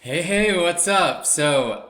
Hey, what's up? So,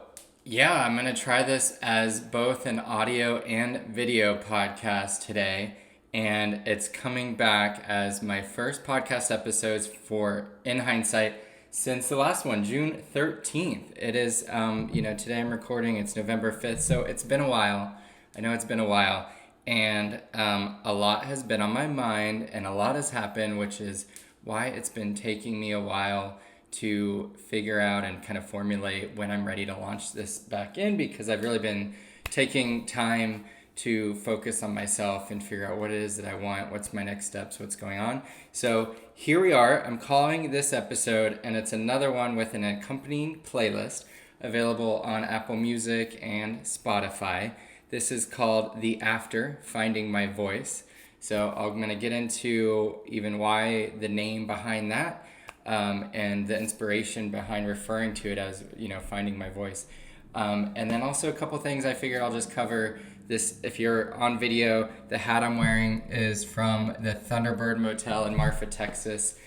I'm going to try this as both an audio and video podcast today. And it's coming back as my first podcast episodes for In Hindsight since the last one, June 13th. It is, today I'm recording, it's November 5th. So it's been a while. I know it's been a while. And a lot has been on my mind and a lot has happened, which is why it's been taking me a while to figure out and kind of formulate when I'm ready to launch this back in, because I've really been taking time to focus on myself and figure out what it is that I want, what's my next steps, what's going on. So here we are. I'm calling this episode, and it's another one with an accompanying playlist available on Apple Music and Spotify. This is called The After, Finding My Voice. So I'm going to get into even why the name behind that, and the inspiration behind referring to it as, finding my voice. And then also a couple things I figured I'll just cover this. If you're on video, the hat I'm wearing is from the Thunderbird Motel in Marfa, Texas.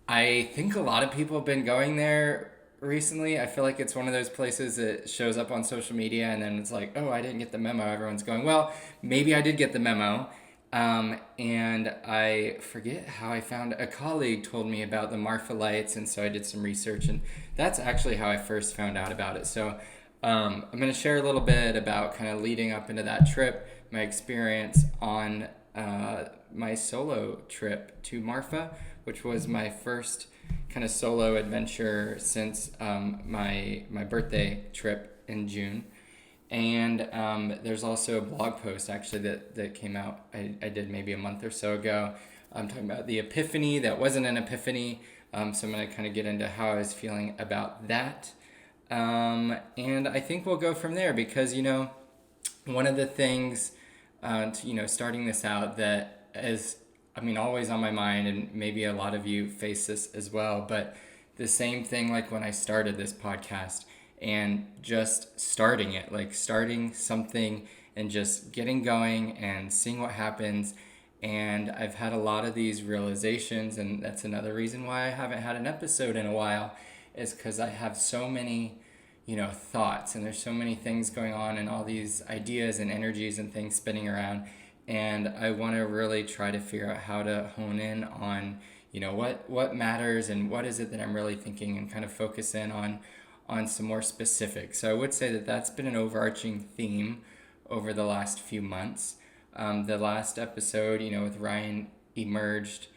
I think a lot of people have been going there recently. I feel like it's one of those places that shows up on social media and then it's like, oh, I didn't get the memo. Everyone's going, well, maybe I did get the memo. And I forget how I found a colleague told me about the Marfa lights, and so I did some research, and that's actually how I first found out about it. So I'm going to share a little bit about kind of leading up into that trip, my experience on my solo trip to Marfa, which was my first kind of solo adventure since my birthday trip in June. And there's also a blog post actually that came out I did maybe a month or so ago. I'm talking about the epiphany that wasn't an epiphany. So I'm going to kind of get into how I was feeling about that. And I think we'll go from there because, one of the things, starting this out that is, always on my mind, and maybe a lot of you face this as well, but the same thing like when I started this podcast and just starting it, like starting something and just getting going and seeing what happens. And I've had a lot of these realizations, and that's another reason why I haven't had an episode in a while, is because I have so many, thoughts, and there's so many things going on and all these ideas and energies and things spinning around. And I want to really try to figure out how to hone in on, what matters and what is it that I'm really thinking, and kind of focus in on some more specifics. So I would say that that's been an overarching theme over the last few months. The last episode, with Ryan emerged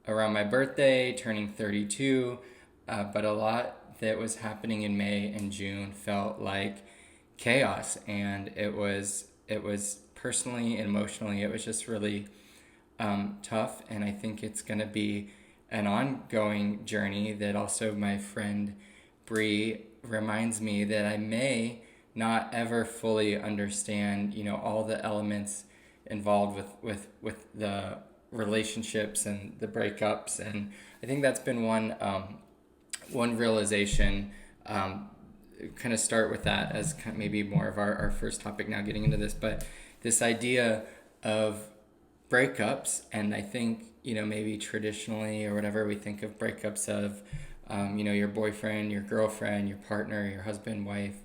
around my birthday, turning 32, but a lot that was happening in May and June felt like chaos, and it was personally and emotionally, it was just really tough, and I think it's going to be an ongoing journey that also my friend Brie reminds me that I may not ever fully understand, all the elements involved with the relationships and the breakups. And I think that's been one realization. Kind of start with that as kind of maybe more of our first topic now getting into this, but this idea of breakups. And I think, maybe traditionally or whatever, we think of breakups of your boyfriend, your girlfriend, your partner, your husband, wife,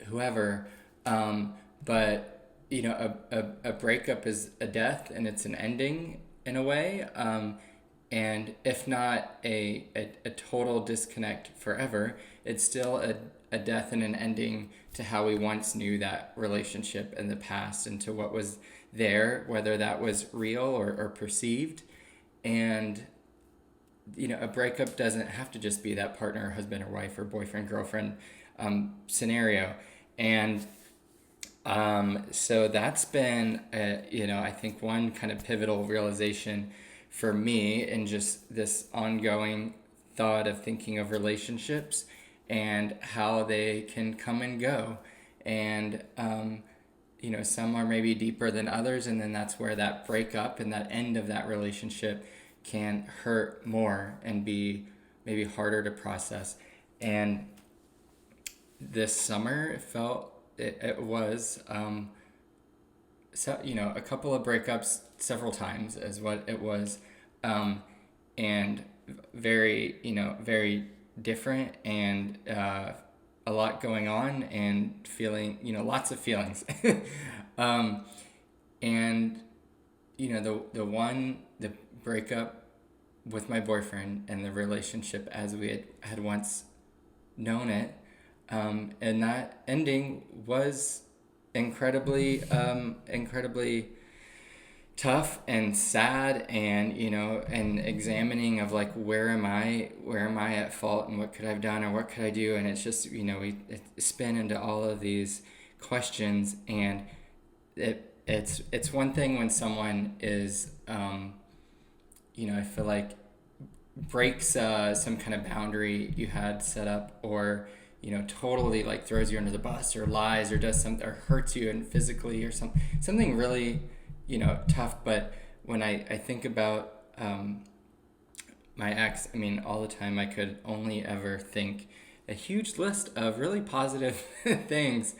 whoever. But, a breakup is a death, and it's an ending in a way. And if not a total disconnect forever, it's still a death and an ending to how we once knew that relationship in the past, and to what was there, whether that was real or perceived. And a breakup doesn't have to just be that partner, husband or wife, or boyfriend, girlfriend scenario. And so that's been, I think one kind of pivotal realization for me in just this ongoing thought of thinking of relationships and how they can come and go. And, some are maybe deeper than others. And then that's where that breakup and that end of that relationship can hurt more and be maybe harder to process. And this summer it was a couple of breakups several times is what it was, and very very different and a lot going on and feeling, lots of feelings. um, and, the breakup with my boyfriend and the relationship as we had once known it, and that ending was incredibly tough and sad, and and examining of like where am I at fault, and what could I've done or what could I do. And it's just we spin into all of these questions. And it's one thing when someone is I feel like breaks some kind of boundary you had set up, or totally like throws you under the bus, or lies, or does something, or hurts you and physically, or something really tough. But when I think about my ex, I mean, all the time I could only ever think a huge list of really positive things,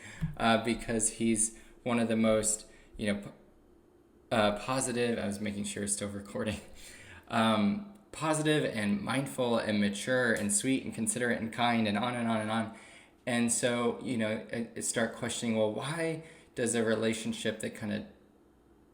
because he's one of the most positive. I was making sure it's still recording. Positive and mindful and mature and sweet and considerate and kind, and on and on and on. And so I start questioning, well, why does a relationship that kind of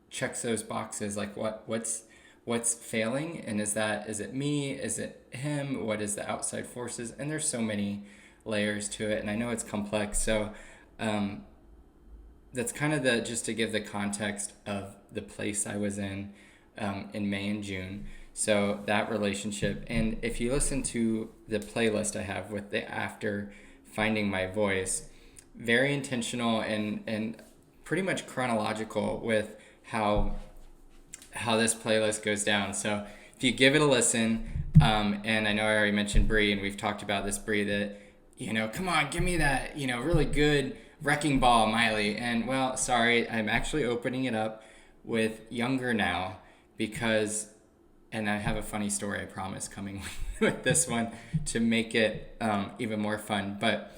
checks those boxes, like what's failing? And is it me, is it him, what is the outside forces? And there's so many layers to it, and I know it's complex. So that's kind of just to give the context of the place I was in May and June. So that relationship, and if you listen to the playlist I have with the after finding my voice, very intentional and pretty much chronological with how this playlist goes down. So if you give it a listen, and I know I already mentioned Brie, and we've talked about this Brie, that come on, give me that really good wrecking ball, Miley. And well, sorry, I'm actually opening it up with Younger Now, because, and I have a funny story, I promise, coming with this one to make it even more fun. But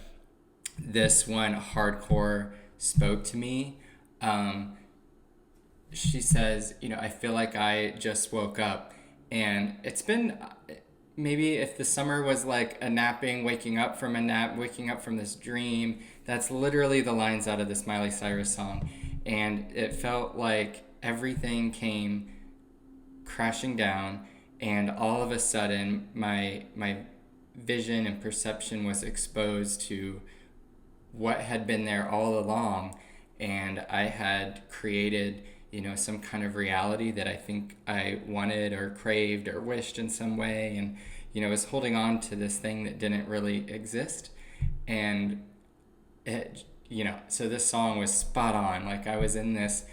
this one hardcore spoke to me. She says, I feel like I just woke up. And it's been, maybe if the summer was like a napping, waking up from a nap, waking up from this dream, that's literally the lines out of this Miley Cyrus song. And it felt like everything came crashing down, and all of a sudden my vision and perception was exposed to what had been there all along. And I had created some kind of reality that I think I wanted or craved or wished in some way, and was holding on to this thing that didn't really exist. And it so this song was spot on. Like, I was in this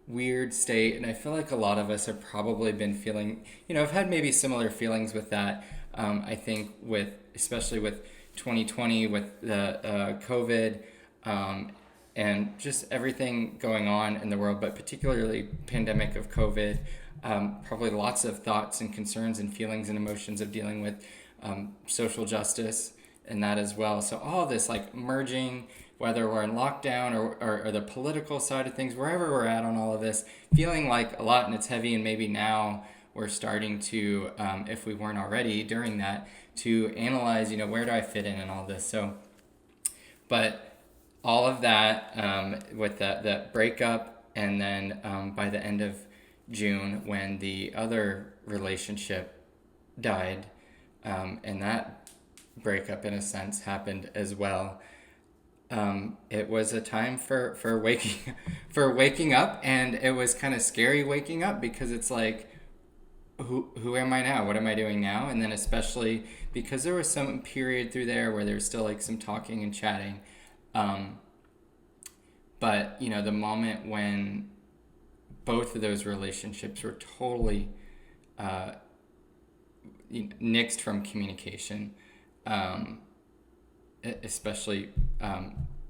weird state, and I feel like a lot of us have probably been feeling, I've had maybe similar feelings with that. I think especially with 2020, with the COVID, and just everything going on in the world, but particularly pandemic of COVID, probably lots of thoughts and concerns and feelings and emotions of dealing with social justice and that as well. So all of this like merging, whether we're in lockdown or the political side of things, wherever we're at on all of this, feeling like a lot, and it's heavy. And maybe now we're starting to, if we weren't already during that, to analyze, where do I fit in all this? So, but all of that with the breakup, and then by the end of June, when the other relationship died, and that breakup in a sense happened as well. It was a time for waking up, and it was kind of scary waking up, because it's like, who am I now? What am I doing now? And then especially because there was some period through there where there was still like some talking and chatting. But the moment when both of those relationships were totally nixed from communication, especially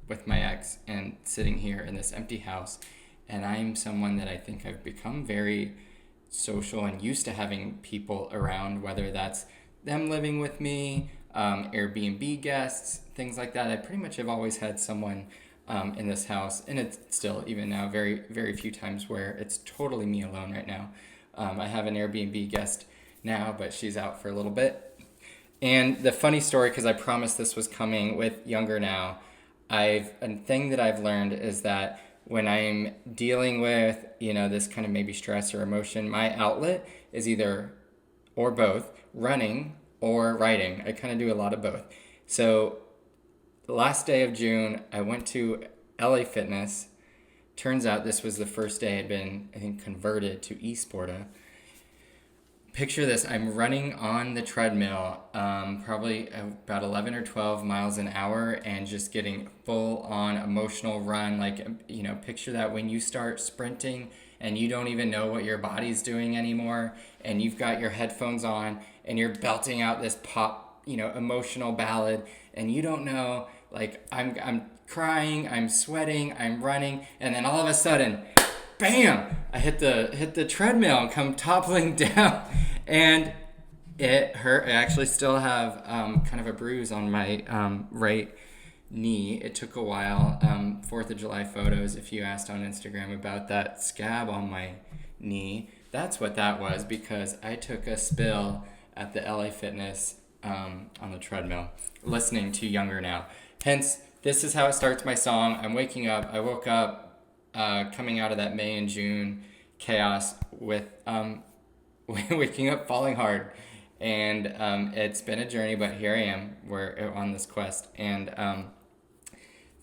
with my ex, and sitting here in this empty house. And I'm someone that I think I've become very social and used to having people around, whether that's them living with me, Airbnb guests, things like that. I pretty much have always had someone in this house, and it's still, even now, very, very few times where it's totally me alone right now. I have an Airbnb guest now, but she's out for a little bit. And the funny story, because I promised this was coming with Younger Now, a thing that I've learned is that when I'm dealing with, this kind of maybe stress or emotion, my outlet is either or both running or writing. I kind of do a lot of both. So the last day of June, I went to LA Fitness. Turns out this was the first day I'd been, I think, converted to eSporta. Picture this, I'm running on the treadmill, probably about 11 or 12 miles an hour, and just getting full on emotional run. Like, picture that when you start sprinting and you don't even know what your body's doing anymore, and you've got your headphones on and you're belting out this pop, emotional ballad, and you don't know, like, I'm crying, I'm sweating, I'm running, and then all of a sudden, bam! I hit the treadmill and come toppling down, and it hurt. I actually still have kind of a bruise on my right knee. It took a while. 4th of July photos, if you asked on Instagram about that scab on my knee, that's what that was, because I took a spill at the LA Fitness on the treadmill, listening to Younger Now. Hence, this is how it starts my song. I'm waking up. I woke up coming out of that May and June chaos with waking up falling hard, and it's been a journey, but here I am. We're on this quest, and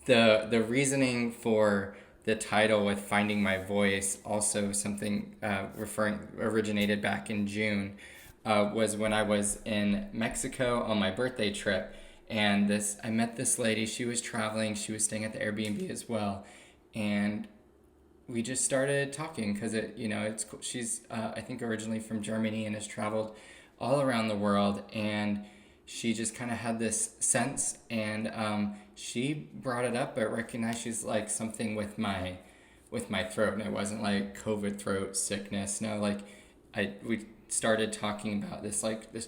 the reasoning for the title with Finding My Voice, also something originated back in June, was when I was in Mexico on my birthday trip, and I met this lady. She was traveling. She was staying at the Airbnb as well, and we just started talking because it's cool. She's I think originally from Germany and has traveled all around the world, and she just kind of had this sense, and she brought it up, but recognized she's like something with my throat, and it wasn't like COVID throat sickness. No, like we started talking about this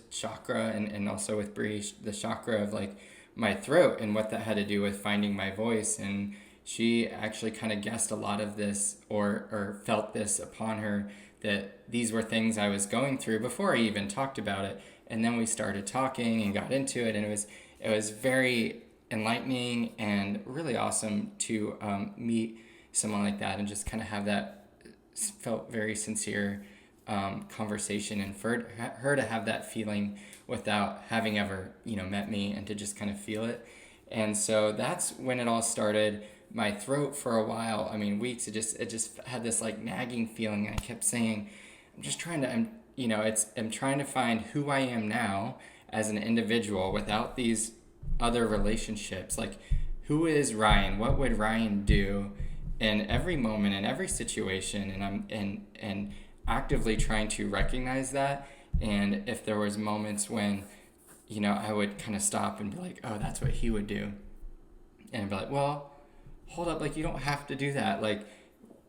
chakra, and also with Brie, the chakra of like my throat and what that had to do with finding my voice. And she actually kind of guessed a lot of this, or felt this upon her, that these were things I was going through before I even talked about it. And then we started talking and got into it, and it was very enlightening and really awesome to meet someone like that, and just kind of have that felt very sincere conversation, and for her to have that feeling without having ever met me, and to just kind of feel it. And so that's when it all started. My throat for a while, weeks, it just had this like nagging feeling. I kept saying, I'm trying to find who I am now as an individual without these other relationships. Like, who is Ryan? What would Ryan do in every moment, in every situation? And I'm actively trying to recognize that. And if there was moments when, I would kind of stop and be like, oh, that's what he would do. And I'd be like, well, hold up, like, you don't have to do that. Like,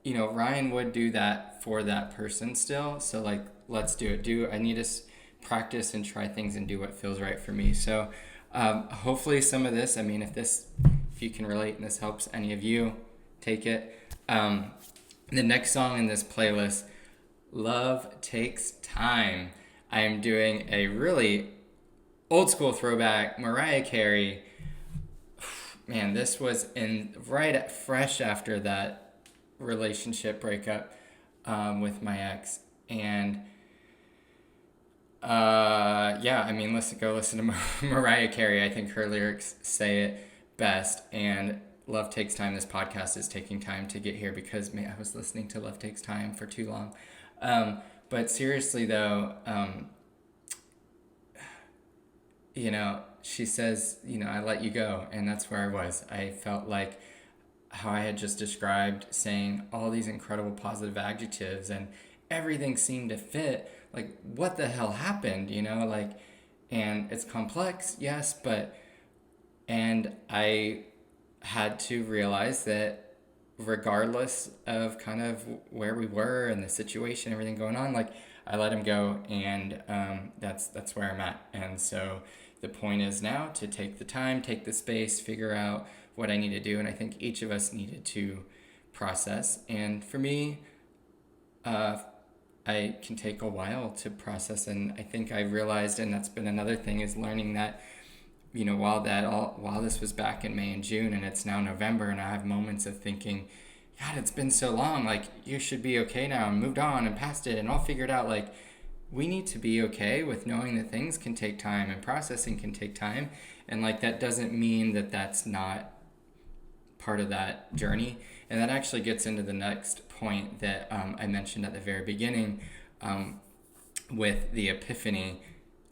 Ryan would do that for that person still. So like, let's do it. I need to practice and try things and do what feels right for me. So hopefully some of this, if you can relate and this helps any of you, take it. The next song in this playlist, Love Takes Time. I am doing a really old school throwback, Mariah Carey. Man, this was fresh after that relationship breakup with my ex. And go listen to Mariah Carey. I think her lyrics say it best. And Love Takes Time. This podcast is taking time to get here because I was listening to Love Takes Time for too long. But seriously though, she says, I let you go. And that's where I was. I felt like how I had just described, saying all these incredible positive adjectives, and everything seemed to fit. Like, what the hell happened, and it's complex, yes, and I had to realize that regardless of kind of where we were and the situation, everything going on, like, I let him go, and that's where I'm at. And so the point is now to take the time, take the space, figure out what I need to do. And I think each of us needed to process. And for me, I can take a while to process. And I think I realized, and that's been another thing, is learning that, while this was back in May and June, and it's now November, and I have moments of thinking, God, it's been so long, like, you should be okay now and moved on and past it and all figured out. Like, we need to be okay with knowing that things can take time and processing can take time. And like, that doesn't mean that that's not part of that journey. And that actually gets into the next point that I mentioned at the very beginning, with the epiphany.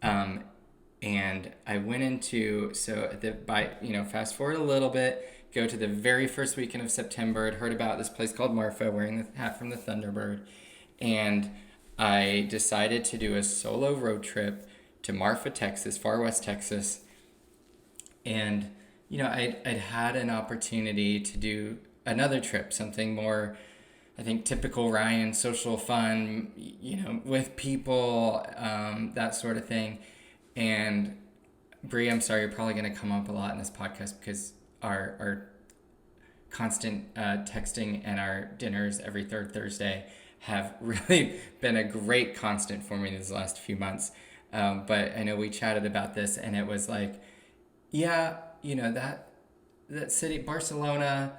And I went into, fast forward a little bit, go to the very first weekend of September. I'd heard about this place called Marfa, wearing the hat from the Thunderbird. And I decided to do a solo road trip to Marfa, Texas, far west Texas. And, I'd had an opportunity to do another trip, something more, I think, typical Ryan, social, fun, with people, that sort of thing. And Brie, I'm sorry, you're probably going to come up a lot in this podcast because our constant texting and our dinners every third Thursday have really been a great constant for me these last few months. But I know we chatted about this, and it was like, yeah, that city, Barcelona,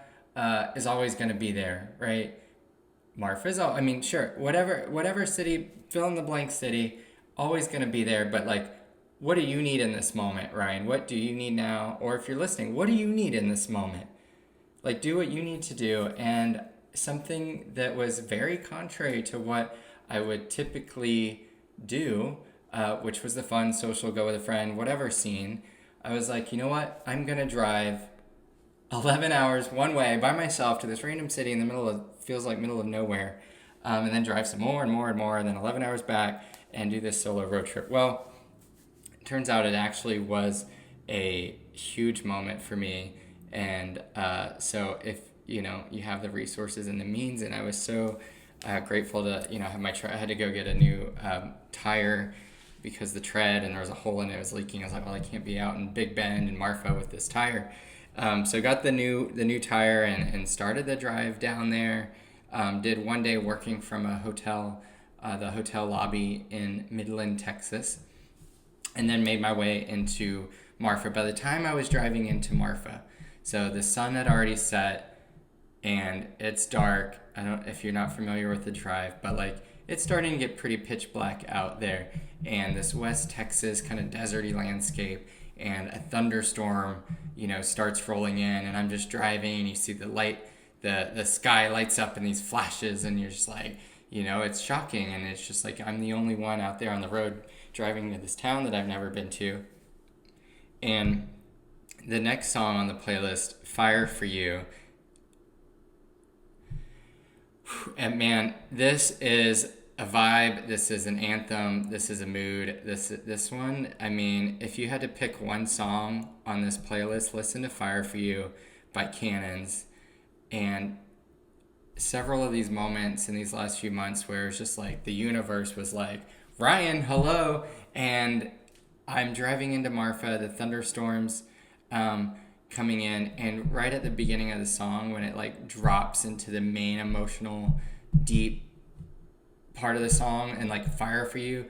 is always going to be there, right? Marfa's sure, whatever city, fill in the blank city, always going to be there. But like, what do you need in this moment, Ryan? What do you need now? Or if you're listening, what do you need in this moment? Like, do what you need to do. And something that was very contrary to what I would typically do, which was the fun, social, go with a friend, whatever scene. I was like, you know what? I'm going to drive 11 hours one way by myself to this random city in the middle of nowhere, and then drive some more and more and more, and then 11 hours back and do this solo road trip. Well, it turns out it actually was a huge moment for me. And so if, you have the resources and the means, and I was so grateful to, have I had to go get a new tire because the tread, and there was a hole in it, was leaking. I was like, well, I can't be out in Big Bend and Marfa with this tire. So got the new tire and started the drive down there. Did one day working from a hotel, the hotel lobby in Midland, Texas, and then made my way into Marfa. By the time I was driving into Marfa, so the sun had already set and it's dark. I don't, if you're not familiar with the drive, but like, it's starting to get pretty pitch black out there, and this West Texas kind of deserty landscape, and a thunderstorm, starts rolling in, and I'm just driving, and you see the light, the sky lights up in these flashes, and you're just like, it's shocking, and it's just like, I'm the only one out there on the road driving to this town that I've never been to. And the next song on the playlist, Fire for You, and man, this is a vibe, this is an anthem, this is a mood, this one, if you had to pick one song on this playlist, listen to Fire for You by Cannons. And several of these moments in these last few months where it's just like the universe was like, Ryan, hello, and I'm driving into Marfa, the thunderstorms coming in, and right at the beginning of the song, when it like drops into the main emotional deep part of the song, and like Fire for You,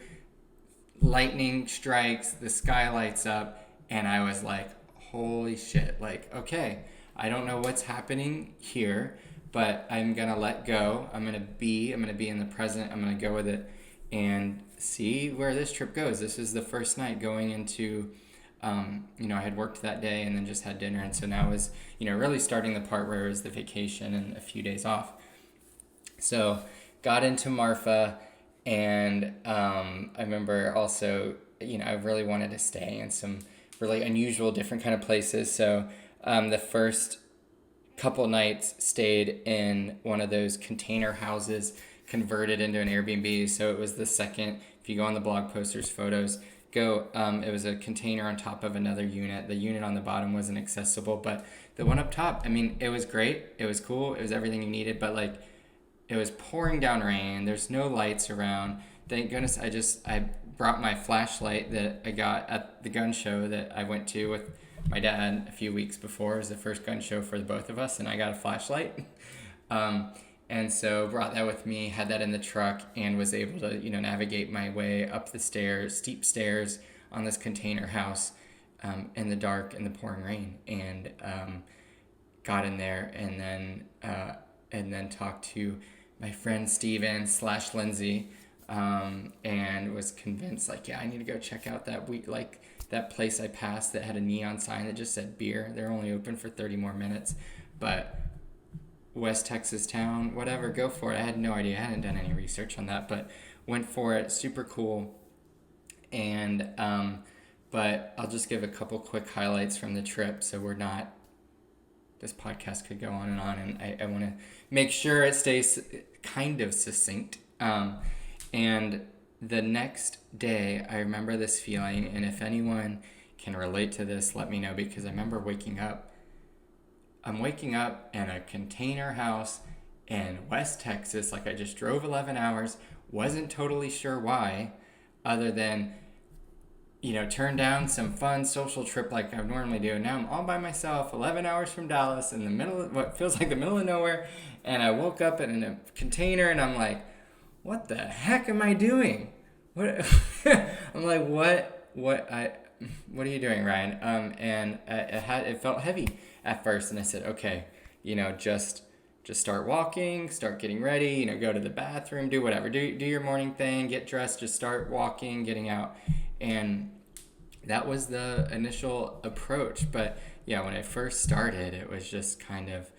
lightning strikes, the sky lights up, and I was like, holy shit, like, okay, I don't know what's happening here, but I'm gonna let go. I'm gonna be in the present. I'm gonna go with it and see where this trip goes. This is the first night going into I had worked that day and then just had dinner, and so now is really starting the part where it was the vacation and a few days off. So got into Marfa, and I remember also I really wanted to stay in some really unusual, different kind of places. So the first couple nights stayed in one of those container houses converted into an Airbnb. So it was the second, if you go on the blog post, there's photos. It was a container on top of another unit. The unit on the bottom wasn't accessible, but the one up top, it was great. It was cool. It was everything you needed, but like, it was pouring down rain. There's no lights around. Thank goodness I brought my flashlight that I got at the gun show that I went to with my dad a few weeks before. It was the first gun show for the both of us, and I got a flashlight. And so brought that with me, had that in the truck, and was able to, navigate my way up the stairs, steep stairs on this container house in the dark in the pouring rain, and got in there, and then talked to my friend Steven / Lindsay, and was convinced, like, yeah, I need to go check out that place I passed that had a neon sign that just said beer. They're only open for 30 more minutes, but West Texas town, whatever, go for it. I had no idea. I hadn't done any research on that, but went for it. Super cool. And, but I'll just give a couple quick highlights from the trip, so this podcast could go on, and I want to make sure it stays kind of succinct. And the next day, I remember this feeling, and if anyone can relate to this, let me know, because I remember waking up. I'm waking up in a container house in West Texas, like I just drove 11 hours, wasn't totally sure why, other than, turn down some fun social trip like I normally do. Now I'm all by myself, 11 hours from Dallas, in the middle of what feels like the middle of nowhere, and I woke up in a container, and I'm like, what the heck am I doing? What? I'm like, what are you doing, Ryan? And it felt heavy at first, and I said, okay, just start walking, start getting ready, go to the bathroom, do whatever, do your morning thing, get dressed, just start walking, getting out. And that was the initial approach. But yeah, when I first started, it was just kind of,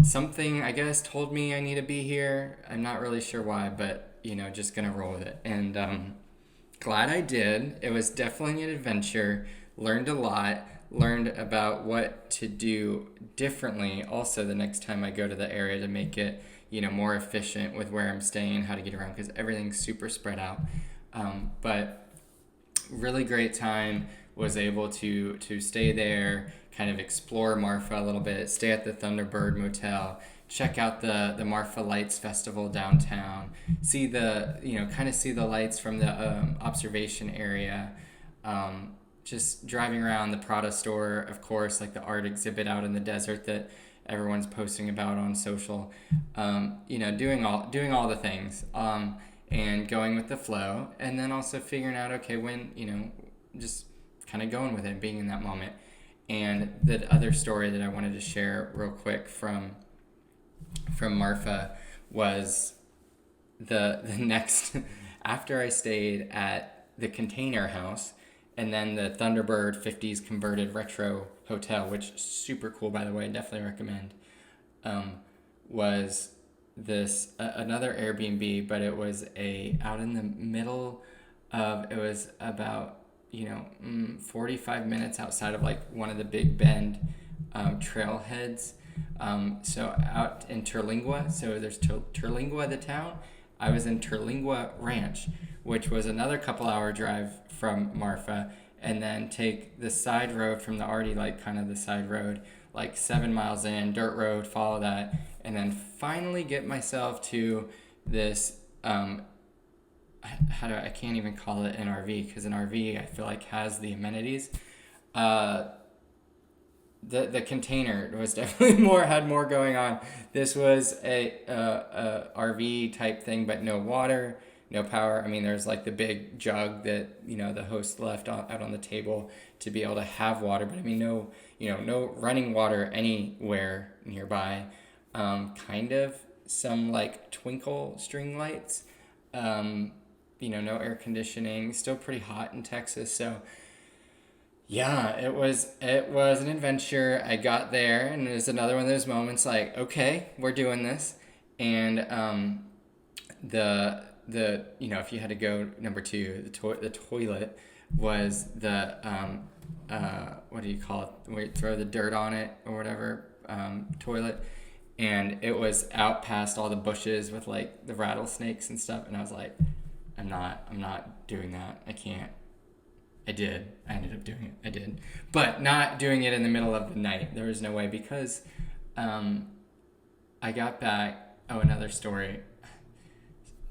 something, I guess, told me I need to be here. I'm not really sure why, but, just gonna roll with it. And glad I did. It was definitely an adventure. Learned a lot. Learned about what to do differently also the next time I go to the area to make it, more efficient with where I'm staying, how to get around, because everything's super spread out. But really great time. Was able to stay there, kind of explore Marfa a little bit, stay at the Thunderbird Motel, check out the Marfa Lights Festival downtown, see the lights from the observation area, just driving around the Prada store, of course, like the art exhibit out in the desert that everyone's posting about on social, doing all the things, and going with the flow, and then also figuring out, okay, when, just kind of going with it, being in that moment. And the other story that I wanted to share real quick from Marfa was the next, after I stayed at the container house and then the Thunderbird 50s converted retro hotel, which is super cool, by the way, definitely recommend, was this another Airbnb, but it was out in the middle of, it was about 45 minutes outside of like one of the Big Bend trailheads. So out in Terlingua, so there's Terlingua, the town. I was in Terlingua Ranch, which was another couple hour drive from Marfa, and then take the side road from the already like kind of the side road, like 7 miles in, dirt road, follow that, and then finally get myself to this I can't even call it an RV, because an RV I feel like has the amenities. The container was definitely had more going on. This was a RV type thing, but no water, no power. I mean, there's like the big jug that the host left out on the table to be able to have water, but I mean no running water anywhere nearby. Kind of some like twinkle string lights. No air conditioning, still pretty hot in Texas. So yeah, it was an adventure. I got there, and it was another one of those moments like, okay, we're doing this. And the if you had to go number 2, the toilet was the what do you call it, where you throw the dirt on it or whatever, toilet. And it was out past all the bushes with like the rattlesnakes and stuff, and I was like, I'm not doing that. I can't. I did. I ended up doing it. I did. But not doing it in the middle of the night. There was no way, because I got back. Oh, another story.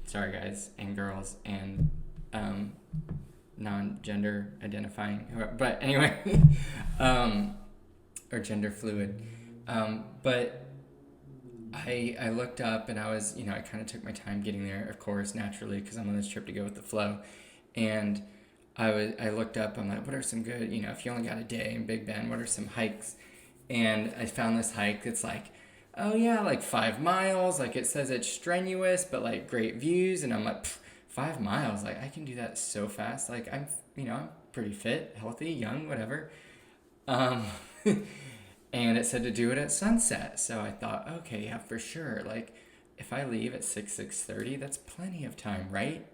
Sorry, guys and girls and non-gender identifying. But anyway, or gender fluid. But I looked up and I was, I kind of took my time getting there, of course, naturally, because I'm on this trip to go with the flow. And I looked up, I'm like, what are some good, if you only got a day in Big Bend, what are some hikes? And I found this hike that's like, oh yeah, like 5 miles. Like it says it's strenuous, but like great views. And I'm like, 5 miles, like I can do that so fast. Like I'm pretty fit, healthy, young, whatever. Um, and it said to do it at sunset. So I thought, okay, yeah, for sure. Like if I leave at 6:30, that's plenty of time, right?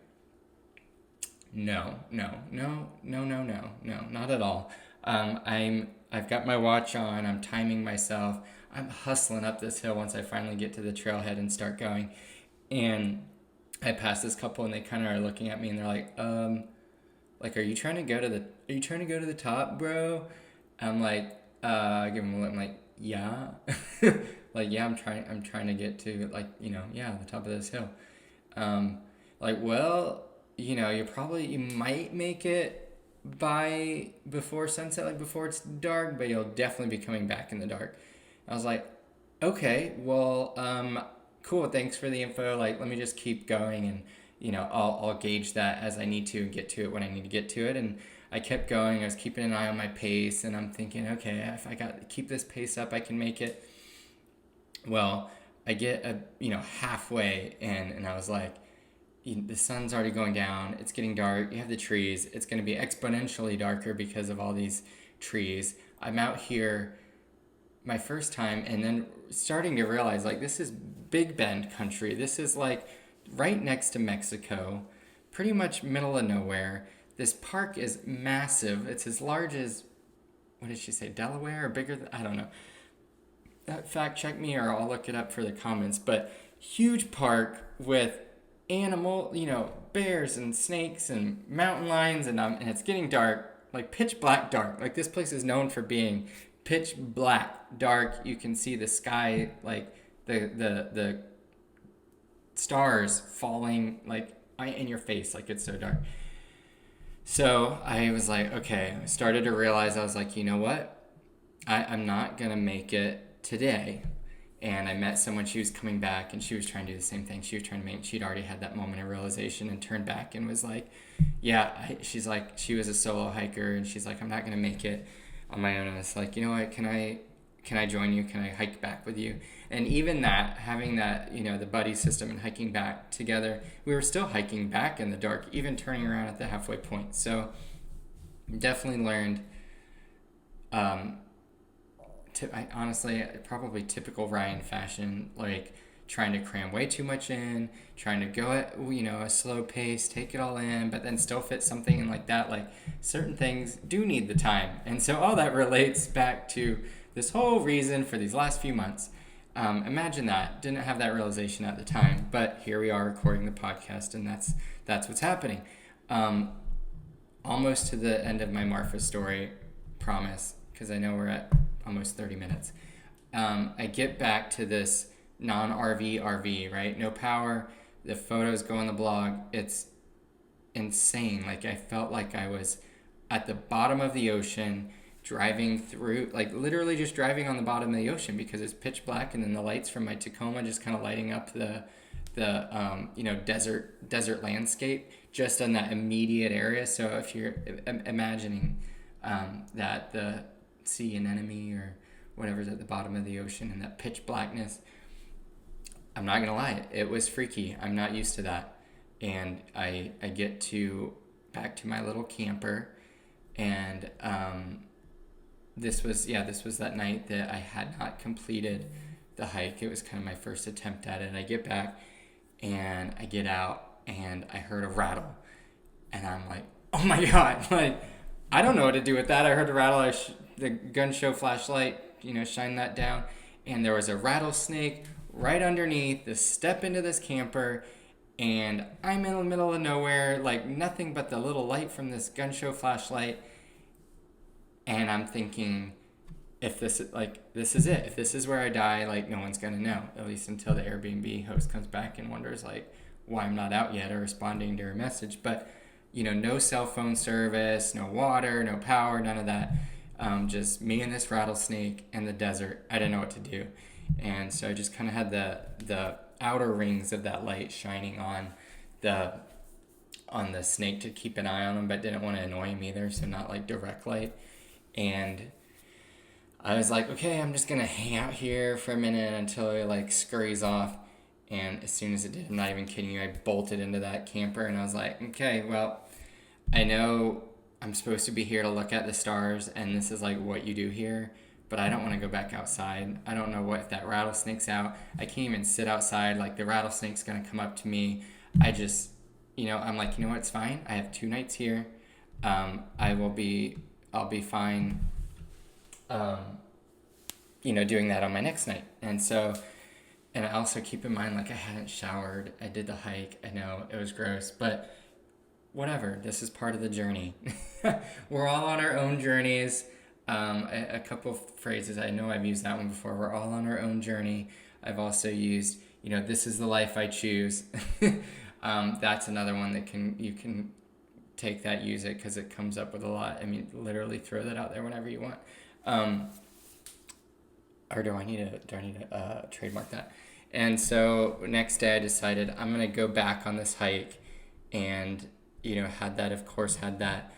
No, no, no, no, no, no, no, not at all. I've got my watch on. I'm timing myself. I'm hustling up this hill once I finally get to the trailhead and start going. And I pass this couple and they kind of are looking at me and they're like, are you trying to go to the top, bro? I'm like, I give them a look. I'm like, yeah, like yeah, I'm trying to get to like yeah, the top of this hill. Like well, you might make it by before sunset, like before it's dark, but you'll definitely be coming back in the dark. I was like, okay, well, cool, thanks for the info. Like, let me just keep going and, I'll gauge that as I need to and get to it when I need to get to it. And I kept going. I was keeping an eye on my pace and I'm thinking, okay, if I keep this pace up, I can make it. Well, I get halfway in and I was like, the sun's already going down. It's getting dark. You have the trees. It's going to be exponentially darker because of all these trees. I'm out here my first time and then starting to realize like this is Big Bend country. This is like right next to Mexico, pretty much middle of nowhere. This park is massive. It's as large as, what did she say, Delaware or bigger than, I don't know. Fact check me or I'll look it up for the comments. But huge park with bears and snakes and mountain lions and it's getting dark, like pitch black dark. Like this place is known for being pitch black dark. You can see the sky, like the stars falling like in your face, like it's so dark. So I was like, okay, I started to realize, I was like, you know what, I'm not gonna make it today. And I met someone, she was coming back and she was trying to do the same thing. She was trying to she'd already had that moment of realization and turned back and was like, yeah, she's like, she was a solo hiker and she's like, I'm not going to make it on my own. And it's like, you know what, can I join you? Can I hike back with you? And even that, having that, the buddy system and hiking back together, we were still hiking back in the dark, even turning around at the halfway point. So definitely learned, I honestly, probably typical Ryan fashion, like trying to cram way too much in, trying to go at, a slow pace, take it all in, but then still fit something in like that. Like certain things do need the time. And so all that relates back to this whole reason for these last few months. Imagine that. Didn't have that realization at the time, but here we are recording the podcast and that's what's happening. Almost to the end of my Marfa story, promise, because I know we're at almost 30 minutes. I get back to this non-RV RV, right? No power. The photos go on the blog. It's insane. Like I felt like I was at the bottom of the ocean driving through, like literally just driving on the bottom of the ocean because it's pitch black and then the lights from my Tacoma just kind of lighting up the desert landscape just in that immediate area. So if you're imagining that the sea anemone or whatever's at the bottom of the ocean and that pitch blackness, I'm not gonna lie, it was freaky. I'm not used to that. And I get back to my little camper and this was that night that I had not completed the hike. It was kind of my first attempt at it. I get back and I get out and I heard a rattle and I'm like, oh my god, like I don't know what to do with that. I heard a rattle. The gun show flashlight, shine that down. And there was a rattlesnake right underneath the step into this camper. And I'm in the middle of nowhere, like nothing but the little light from this gun show flashlight. And I'm thinking, this is it. If this is where I die, like no one's going to know. At least until the Airbnb host comes back and wonders like why I'm not out yet or responding to her message. But, no cell phone service, no water, no power, none of that. Just me and this rattlesnake in the desert. I didn't know what to do. And so I just kind of had the outer rings of that light shining on the snake to keep an eye on him, but didn't want to annoy him either, so not like direct light. And I was like, okay, I'm just gonna hang out here for a minute until it like scurries off. And as soon as it did, I'm not even kidding you, I bolted into that camper and I was like, okay, well, I know I'm supposed to be here to look at the stars and this is like what you do here, but I don't want to go back outside. I don't know what if that rattlesnake's out. I can't even sit outside, like the rattlesnake's gonna come up to me. I just, I'm like, you know what, it's fine. I have 2 nights here. I'll be fine, doing that on my next night. And so, and I also keep in mind, like I hadn't showered. I did the hike. I know it was gross, but whatever. This is part of the journey. We're all on our own journeys. A couple of phrases, I know I've used that one before. We're all on our own journey. I've also used, this is the life I choose. That's another one that you can take that, use it, because it comes up with a lot. I mean, literally throw that out there whenever you want. Or do I need to trademark that? And so next day I decided I'm going to go back on this hike, and, had that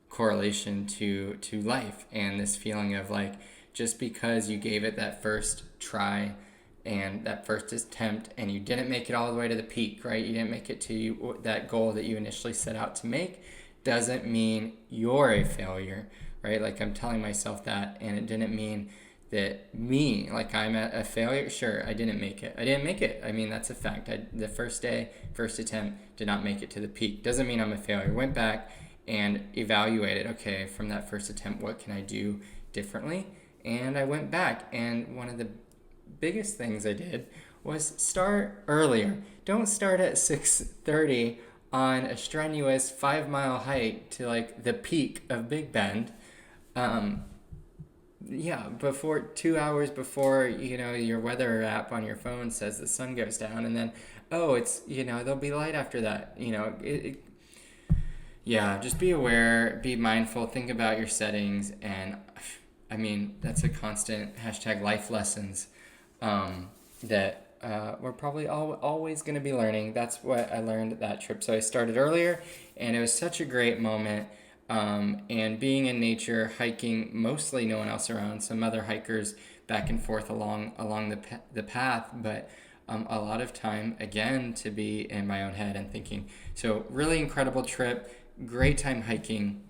correlation to life and this feeling of like, just because you gave it that first try and that first attempt and you didn't make it all the way to the peak, right? You didn't make it to that goal that you initially set out to make, doesn't mean you're a failure, right? Like I'm telling myself that, and it didn't mean that like I'm a failure. Sure, I didn't make it. I mean, that's a fact. The first attempt, did not make it to the peak. Doesn't mean I'm a failure. Went back and evaluated, okay, from that first attempt, what can I do differently? And I went back, and one of the biggest things I did was start earlier. Don't start at 6:30 on a strenuous 5-mile hike to like the peak of Big Bend. Before 2 hours before, your weather app on your phone says the sun goes down, and then, it's, there'll be light after that. Just be aware, be mindful, think about your settings, and I mean, that's a constant #life lessons that we're probably always going to be learning. That's what I learned at that trip. So I started earlier, and it was such a great moment. And being in nature, hiking, mostly no one else around, some other hikers back and forth along the path, but a lot of time, again, to be in my own head and thinking. So really incredible trip, great time hiking,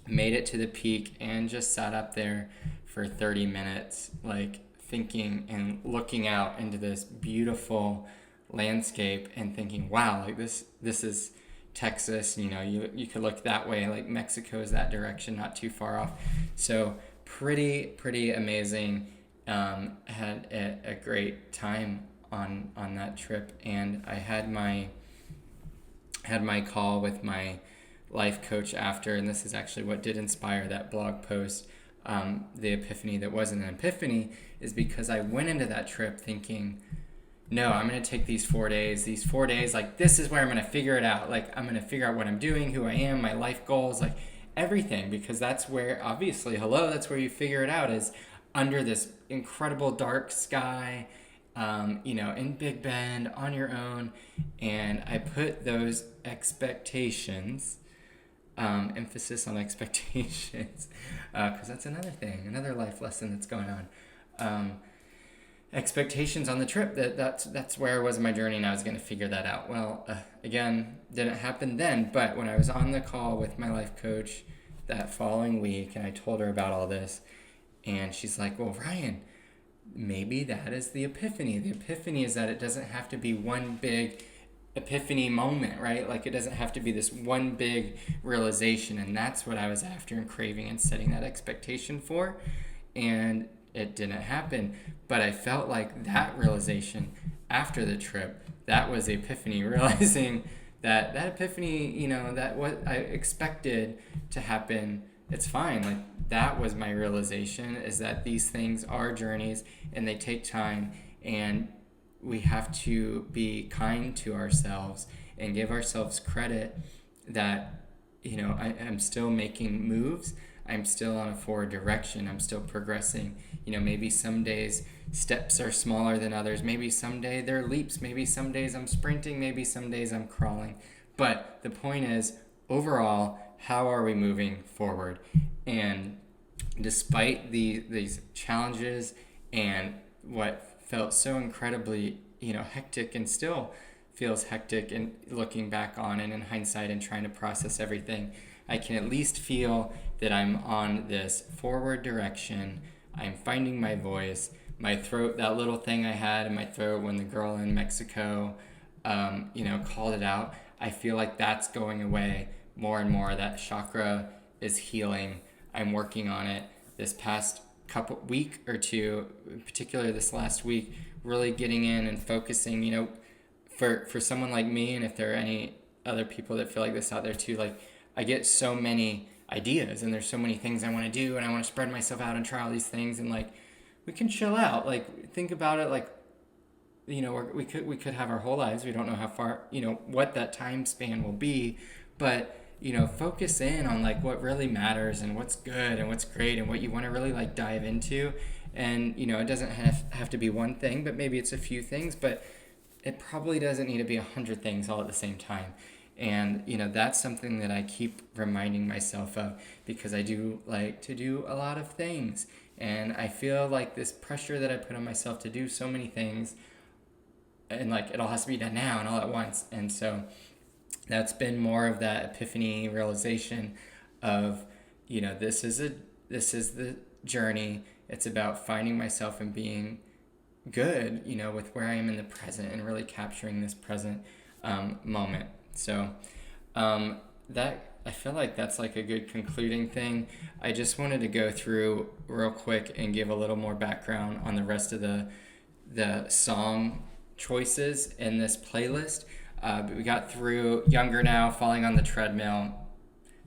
made it to the peak, and just sat up there for 30 minutes, like thinking and looking out into this beautiful landscape and thinking, wow, like this is Texas, you could look that way, like Mexico is that direction, not too far off. So pretty amazing. Had a great time on that trip, and I had my call with my life coach after, and this is actually what did inspire that blog post. The epiphany that wasn't an epiphany is because I went into that trip thinking, no, I'm going to take these 4 days, like this is where I'm going to figure it out. Like I'm going to figure out what I'm doing, who I am, my life goals, like everything, because that's where, obviously, that's where you figure it out, is under this incredible dark sky, in Big Bend on your own. And I put those expectations, emphasis on expectations, because that's another life lesson that's going on. Expectations on the trip, that's where I was in my journey, and I was going to figure that out. Well, again, didn't happen then, but when I was on the call with my life coach that following week, and I told her about all this, and she's like, well, Ryan, maybe that is the epiphany. The epiphany is that it doesn't have to be one big epiphany moment, right? Like it doesn't have to be this one big realization, and that's what I was after and craving and setting that expectation for, and it didn't happen. But I felt like that realization after the trip, that was the epiphany, realizing that epiphany, that what I expected to happen, it's fine. Like that was my realization, is that these things are journeys and they take time, and we have to be kind to ourselves and give ourselves credit that, I'm still making moves. I'm still on a forward direction. I'm still progressing. Maybe some days steps are smaller than others. Maybe someday they're leaps. Maybe some days I'm sprinting. Maybe some days I'm crawling. But the point is, overall, how are we moving forward? And despite these challenges and what felt so incredibly, hectic, and still feels hectic, and looking back on it in hindsight and trying to process everything, I can at least feel that I'm on this forward direction. I'm finding my voice. My throat, that little thing I had in my throat when the girl in Mexico, called it out, I feel like that's going away more and more. That chakra is healing. I'm working on it. This past week or two, particularly this last week, really getting in and focusing, for someone like me, and if there are any other people that feel like this out there too, like I get so many ideas and there's so many things I want to do, and I want to spread myself out and try all these things, and like we can chill out, like think about it, like we could have our whole lives. We don't know how far, what that time span will be, but focus in on like what really matters and what's good and what's great and what you want to really like dive into. And it doesn't have to be one thing, but maybe it's a few things, but it probably doesn't need to be 100 things all at the same time. And that's something that I keep reminding myself of, because I do like to do a lot of things, and I feel like this pressure that I put on myself to do so many things, and like it all has to be done now and all at once. And so that's been more of that epiphany realization of, this is the journey. It's about finding myself and being good, with where I am in the present, and really capturing this present moment. So that, I feel like that's like a good concluding thing. I just wanted to go through real quick and give a little more background on the rest of the song choices in this playlist. But we got through Younger Now, Falling on the Treadmill.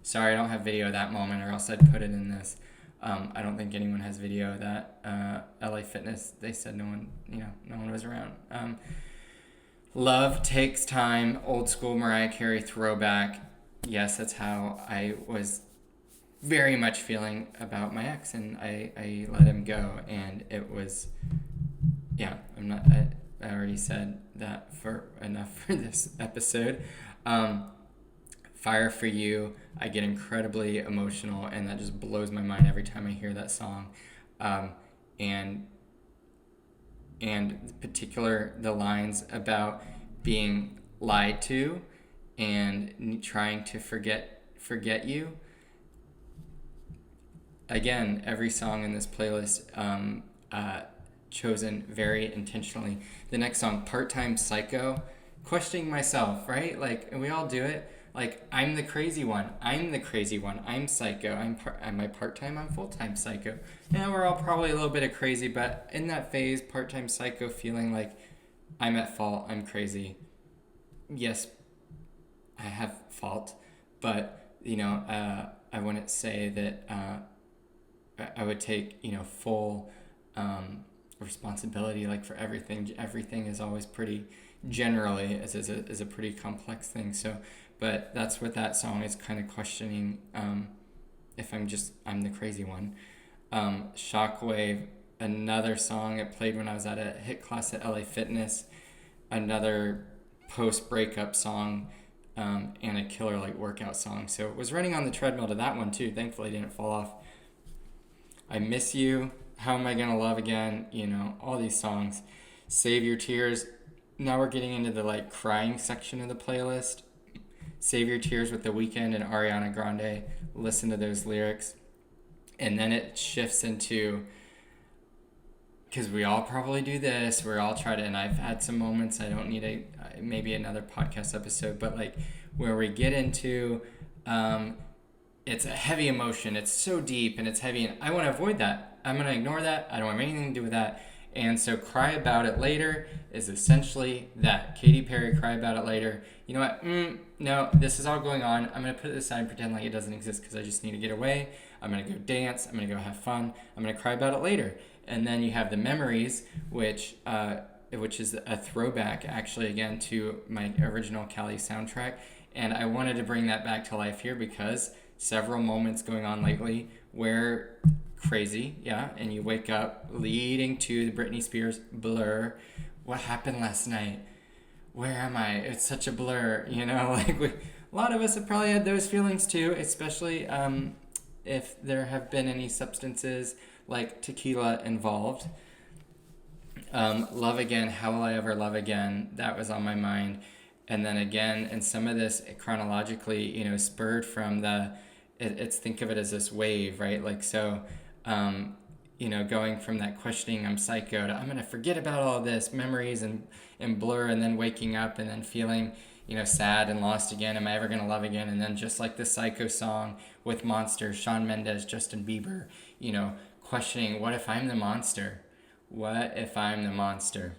Sorry, I don't have video of that moment, or else I'd put it in this. I don't think anyone has video of that. LA Fitness, they said no one was around. Love Takes Time, old school Mariah Carey throwback. Yes, that's how I was very much feeling about my ex, and I let him go, and it was, I already said that for enough for this episode. Fire for You, I get incredibly emotional, and that just blows my mind every time I hear that song. And particular the lines about being lied to and trying to forget you. Again, every song in this playlist chosen very intentionally. The next song, Part-Time Psycho, questioning myself, right? Like, and we all do it. Like, I'm the crazy one. I'm psycho. Am I part-time? I'm full-time psycho. Yeah, we're all probably a little bit of crazy, but in that phase, part-time psycho, feeling like I'm at fault, I'm crazy. Yes, I have fault, but, I wouldn't say that I would take, full responsibility, like, for everything. Everything is always pretty, generally, is a pretty complex thing, so... But that's what that song is kind of questioning, if I'm the crazy one. Shockwave, another song it played when I was at a HIIT class at LA Fitness, another post-breakup song, and a killer like workout song. So it was running on the treadmill to that one too. Thankfully it didn't fall off. I Miss You, How Am I Gonna Love Again, all these songs. Save Your Tears. Now we're getting into the like crying section of the playlist. Save Your Tears with The Weeknd and Ariana Grande. Listen to those lyrics. And then it shifts into, because we all probably do this, we're all trying to, and I've had some moments, I don't need maybe another podcast episode, but like where we get into, it's a heavy emotion, it's so deep and it's heavy, and I want to avoid that. I'm going to ignore that. I don't have anything to do with that. And so Cry About It Later is essentially that. Katy Perry, Cry About It Later. You know what? No, this is all going on. I'm going to put it aside and pretend like it doesn't exist because I just need to get away. I'm going to go dance. I'm going to go have fun. I'm going to cry about it later. And then you have the Memories, which is a throwback, actually, again, to my original Cali soundtrack. And I wanted to bring that back to life here because several moments going on lately where crazy, yeah, and you wake up leading to the Britney Spears Blur. What happened last night? Where am I? It's such a blur, like a lot of us have probably had those feelings too, especially if there have been any substances like tequila involved. Love Again, How Will I Ever Love Again? That was on my mind. And then again, and some of this chronologically, spurred from it's think of it as this wave, right? Like, so, going from that questioning, I'm psycho, to I'm going to forget about all this, memories and blur, and then waking up and then feeling, sad and lost again. Am I ever going to love again? And then just like the Psycho song with Monsters, Shawn Mendes, Justin Bieber, questioning, what if I'm the monster? What if I'm the monster?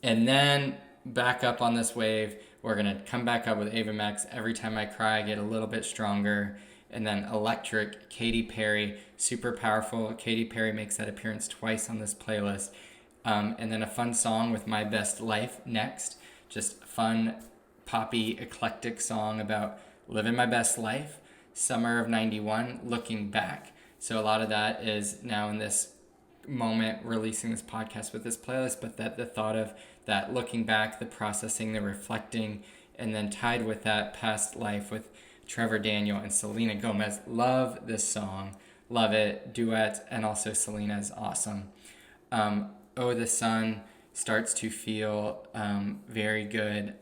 And then back up on this wave, we're going to come back up with Ava Max, Every Time I Cry, get a little bit stronger. And then Electric, Katy Perry, super powerful. Katy Perry makes that appearance twice on this playlist. And then a fun song with My Best Life next. Just fun, poppy, eclectic song about living my best life. Summer of 91, Looking Back. So a lot of that is now in this moment releasing this podcast with this playlist, but that the thought of that looking back, the processing, the reflecting, and then tied with that past life with Trevor Daniel and Selena Gomez. Love this song. Love it. Duet, and also Selena is awesome. Oh, the Sun starts to feel very good.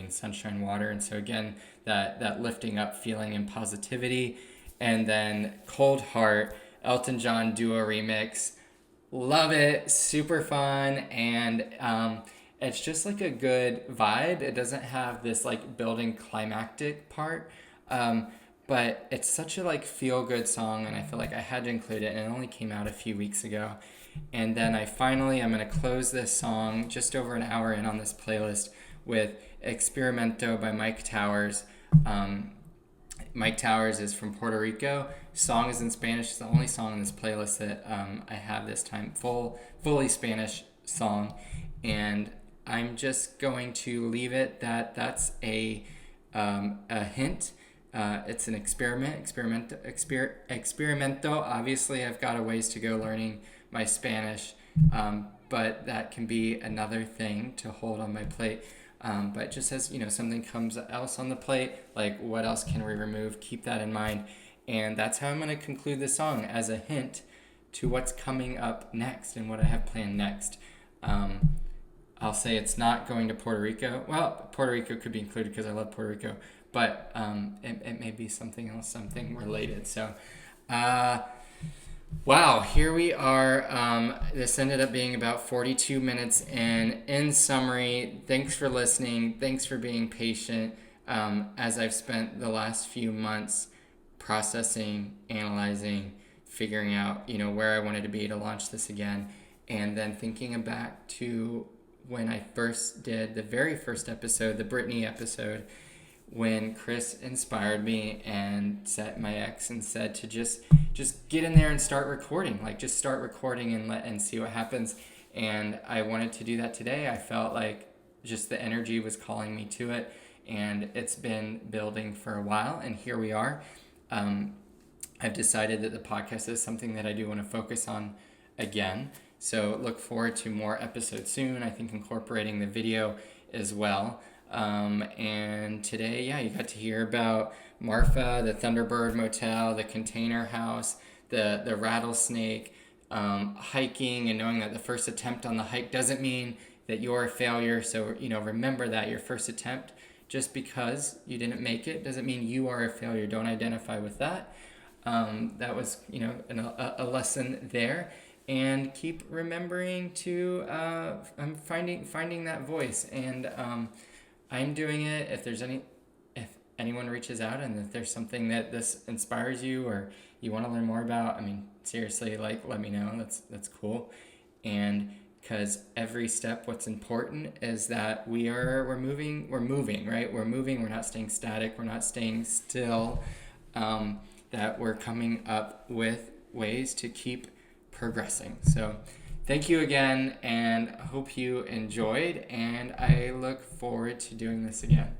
Sunshine Water. And so again, that lifting up feeling and positivity. And then Cold Heart, Elton John duo remix. Love it. Super fun. And it's just like a good vibe. It doesn't have this like building climactic part. But it's such a like feel good song, and I feel like I had to include it, and it only came out a few weeks ago. And then I'm going to close this song just over an hour in on this playlist with Experimento by Mike Towers. Mike Towers is from Puerto Rico. Song is in Spanish. It's the only song on this playlist that I have this time. Fully Spanish song. And I'm just going to leave it that's a hint. It's an experimento. Obviously, I've got a ways to go learning my Spanish, but that can be another thing to hold on my plate. But just as, something comes else on the plate, like what else can we remove? Keep that in mind. And that's how I'm going to conclude the song, as a hint to what's coming up next and what I have planned next. I'll say it's not going to Puerto Rico. Well, Puerto Rico could be included because I love Puerto Rico, but it may be something else, something related. So, wow, here we are. This ended up being about 42 minutes in summary, thanks for listening. Thanks for being patient as I've spent the last few months processing, analyzing, figuring out, where I wanted to be to launch this again. And then thinking back to when I first did the very first episode, the Britney episode, when Chris inspired me and set my ex and said to just get in there and start recording, just start recording and see what happens. And I wanted to do that today. I felt like just the energy was calling me to it, and it's been building for a while, and here we are. I've decided that the podcast is something that I do want to focus on again. So look forward to more episodes soon. I think incorporating the video as well. And today, you got to hear about Marfa, the Thunderbird Motel, the Container House, the rattlesnake, hiking, and knowing that the first attempt on the hike doesn't mean that you're a failure. So, remember that your first attempt, just because you didn't make it, doesn't mean you are a failure. Don't identify with that. That was, a lesson there. And keep remembering to finding that voice. And I'm doing it. If anyone reaches out and if there's something that this inspires you or you want to learn more about, seriously, let me know. That's cool. And because every step, what's important is that we're moving, right? We're moving. We're not staying static. We're not staying still. That we're coming up with ways to keep progressing. So thank you again, and hope you enjoyed, and I look forward to doing this again.